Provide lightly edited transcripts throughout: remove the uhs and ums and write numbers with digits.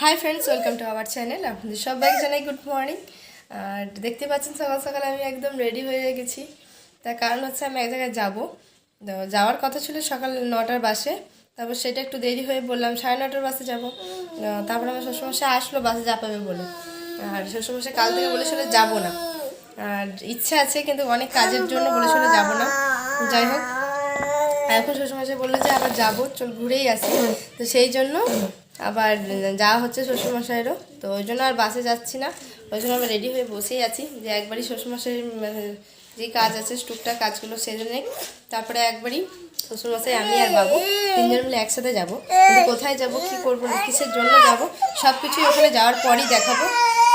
Hi friends, welcome to our channel. আপনাদের সবাইকে জানাই গুড মর্নিং। আর দেখতে পাচ্ছেন সকাল সকাল আমি একদম রেডি হয়ে গেছি। তার কারণ হচ্ছে আমি এক জায়গায় যাবো। যাওয়ার কথা ছিল সকাল 9টার বাসে, তারপর সেটা একটু দেরি হয়ে বললাম 9:30 বাসে যাবো। তারপর আমার শ্বশুরমশাই আসলো বাসে চাপাবে বলে। আর শ্বশুরমশাই কাল থেকে বলেছিল যাবো না। আর ইচ্ছা আছে কিন্তু অনেক কাজের জন্য বলেছিল যাবো না। যাই হোক, এখন শ্বশুরমশাই বললো যে আবার যাবো, চল ঘুরেই আসি। তো সেই জন্য আবার যাওয়া হচ্ছে শ্বশুরমশাইয়েরও। তো ওই জন্য আর বাসে যাচ্ছি না, ওই জন্য আমরা রেডি হয়ে বসেই আছি যে একবারই শ্বশুরমশাইয়ের যে কাজ আছে টুকটাক কাজগুলো সেই জন্যে। তারপরে একবারই শ্বশুরমশাই, আমি আর বাবু তিনজন মিলে একসাথে যাবো। কিন্তু কোথায় যাব, কী করবো, কিসের জন্য যাব, সব কিছুই ওখানে যাওয়ার পরই দেখাবো।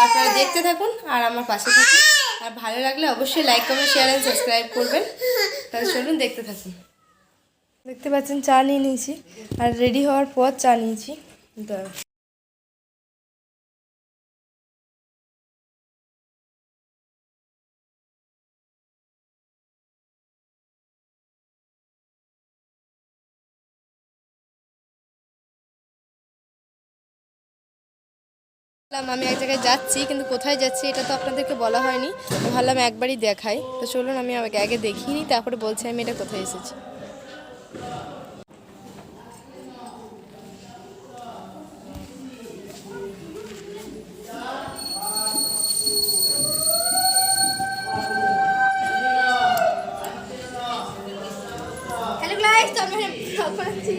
আপনারা দেখতে থাকুন আর আমার পাশে থাকুন। আর ভালো লাগলে অবশ্যই like comment share and subscribe করবেন। তাহলে চলুন দেখতে থাকুন। দেখতে পাচ্ছেন চা নিয়ে নিয়েছি, আর রেডি হওয়ার পর চা নিয়েছি। আমি এক জায়গায় যাচ্ছি, কিন্তু কোথায় যাচ্ছি এটা তো আপনাদেরকে বলা হয়নি। ভাবলাম একবারই দেখাই। তো চলুন আমি আগে দেখিনি, তারপরে বলছি আমি এটা কোথায় এসেছি। হ্যালো গাইস, তো আমি এখন আছি।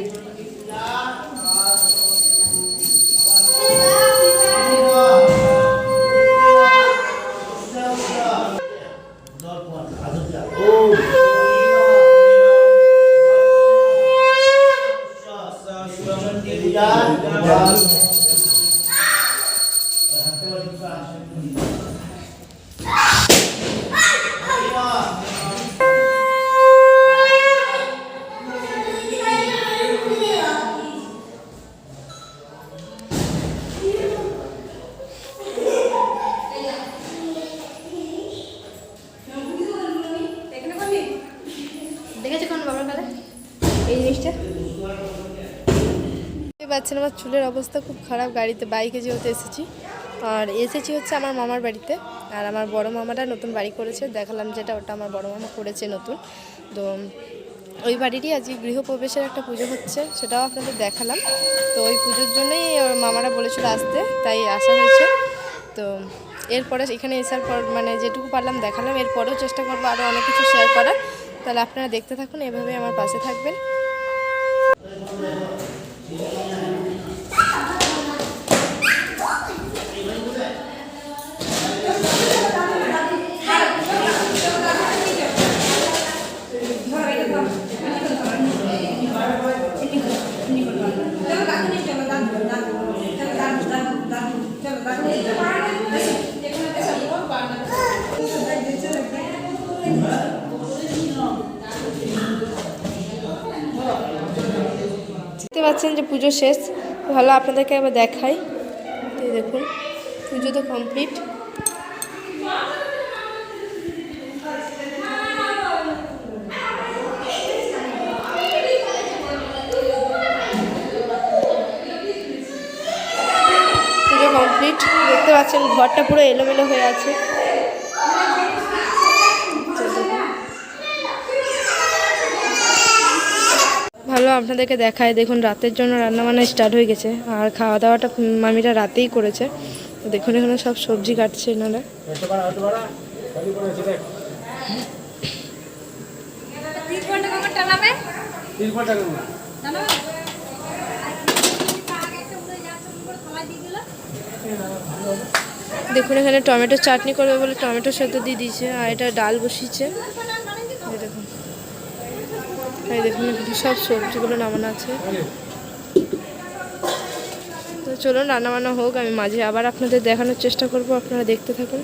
দেখেছো কোন বাবার কালে এই জিনিসটা? বুঝতে পারছেন আমার চুলের অবস্থা খুব খারাপ। বাইকে যেহেতু এসেছি, আর এসেছি হচ্ছে আমার মামার বাড়িতে। আর আমার বড় মামারা নতুন বাড়ি করেছে, দেখালাম যেটা, ওটা আমার বড় মামা করেছে নতুন। তো ওই বাড়িরই আজকে গৃহপ্রবেশের একটা পুজো হচ্ছে, সেটাও আপনাদের দেখালাম। তো ওই পুজোর জন্যই মামারা বলেছিল আসতে, তাই আসা হয়েছে। তো এরপরে এখানে আসার পর মানে যেটুকু পারলাম দেখালাম, এরপরেও চেষ্টা করবো আরও অনেক কিছু শেয়ার করার। তাহলে আপনারা দেখতে থাকুন, এভাবেই আমার পাশে থাকবেন। দেখতে পাচ্ছেন যে পুজো শেষ। ভালো, আপনাদেরকে একবার দেখাই। দেখুন পুজো তো কমপ্লিট। পুজো কমপ্লিট, দেখতে পাচ্ছেন ঘরটা পুরো এলোমেলো হয়ে আছে। ভালো, আপনাদেরকে দেখায় দেখুন রাতের জন্য রান্নাবান্না স্টার্ট হয়ে গেছে। আর খাওয়া দাওয়াটা মামিরা রাতেই করেছে। দেখুন এখানে সব সবজি কাটছে এনারা। দেখুন এখানে টমেটো চাটনি করবে বলে টমেটো সেদ্ধ দিয়ে দিয়েছে, আর এটা ডাল বসিয়েছে। দেখুন, এই দেখুন এখানে সব সবজিগুলো নামানো আছে। তো চলুন রান্নাবান্না হোক, আমি মাঝে আবার আপনাদের দেখানোর চেষ্টা করব, আপনারা দেখতে থাকুন।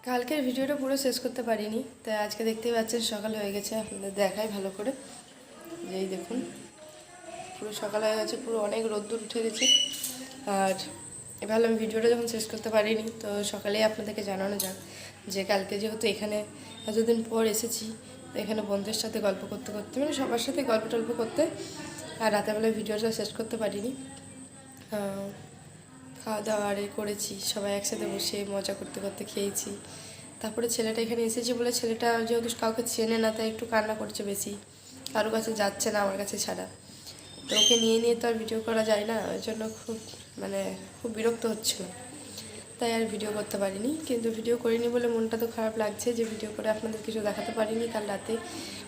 কালকের ভিডিওটা পুরো শেষ করতে পারিনি, তাই আজকে দেখতেই পাচ্ছেন সকাল হয়ে গেছে। আপনাদের দেখাই ভালো করে, যেই দেখুন পুরো সকাল হয়ে গেছে, পুরো অনেক রোদ্দুর উঠে গেছে। আর এবার আমি ভিডিওটা যখন শেষ করতে পারিনি, তো সকালেই আপনাদেরকে জানানো যাক যে কালকে যেহেতু এখানে এতদিন পর এসেছি, তো এখানে বন্ধুদের সাথে গল্প করতে করতে, মানে সবার সাথে গল্প টল্প করতে, আর রাতেরবেলায় ভিডিওটা শেষ করতে পারিনি। খাওয়া দাওয়া আর করেছি, সবাই একসাথে বসে মজা করতে করতে খেয়েছি। তারপরে ছেলেটা এখানে এসেছে বলে, ছেলেটা যেহেতু কাউকে চেনে না, তাই একটু কান্না করছে বেশি, কারোর কাছে যাচ্ছে না আমার কাছে ছাড়া। তো ওকে নিয়ে নিয়ে তো আর ভিডিও করা যায় না, ওই জন্য খুব বিরক্ত হচ্ছিল, তাই আর ভিডিও করতে পারিনি। কিন্তু ভিডিও করিনি বলে মনটা তো খারাপ লাগছে যে ভিডিও করে আপনাদের কিছু দেখাতে পারিনি। কাল রাতে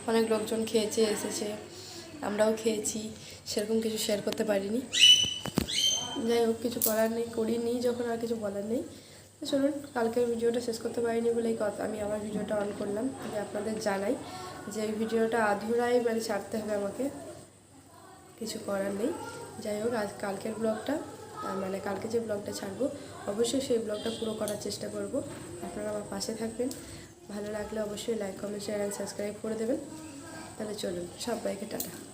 অনেক লোকজন খেয়েছে, এসেছে, আমরাও খেয়েছি, সেরকম কিছু শেয়ার করতে পারিনি। যাই হোক, কিছু করার নেই, করিনি যখন আর কিছু বলার নেই। তো চলুন, কালকের ভিডিওটা শেষ করতে পারিনি বলেই কথা আমি আমার ভিডিওটা অন করলাম, যে আপনাদের জানাই যে এই ভিডিওটা আধুরাই ছাড়তে হবে আমাকে, কিছু করার নেই। যাই হোক, কালকের ব্লগটা কালকে যে ব্লগটা ছাড়বো, অবশ্যই সেই ব্লগটা পুরো করার চেষ্টা করব। আপনারা আমার পাশে থাকবেন, ভালো লাগলে অবশ্যই like, comment, share and subscribe করে দেবেন। তাহলে চলুন, সবাইকে টাটা।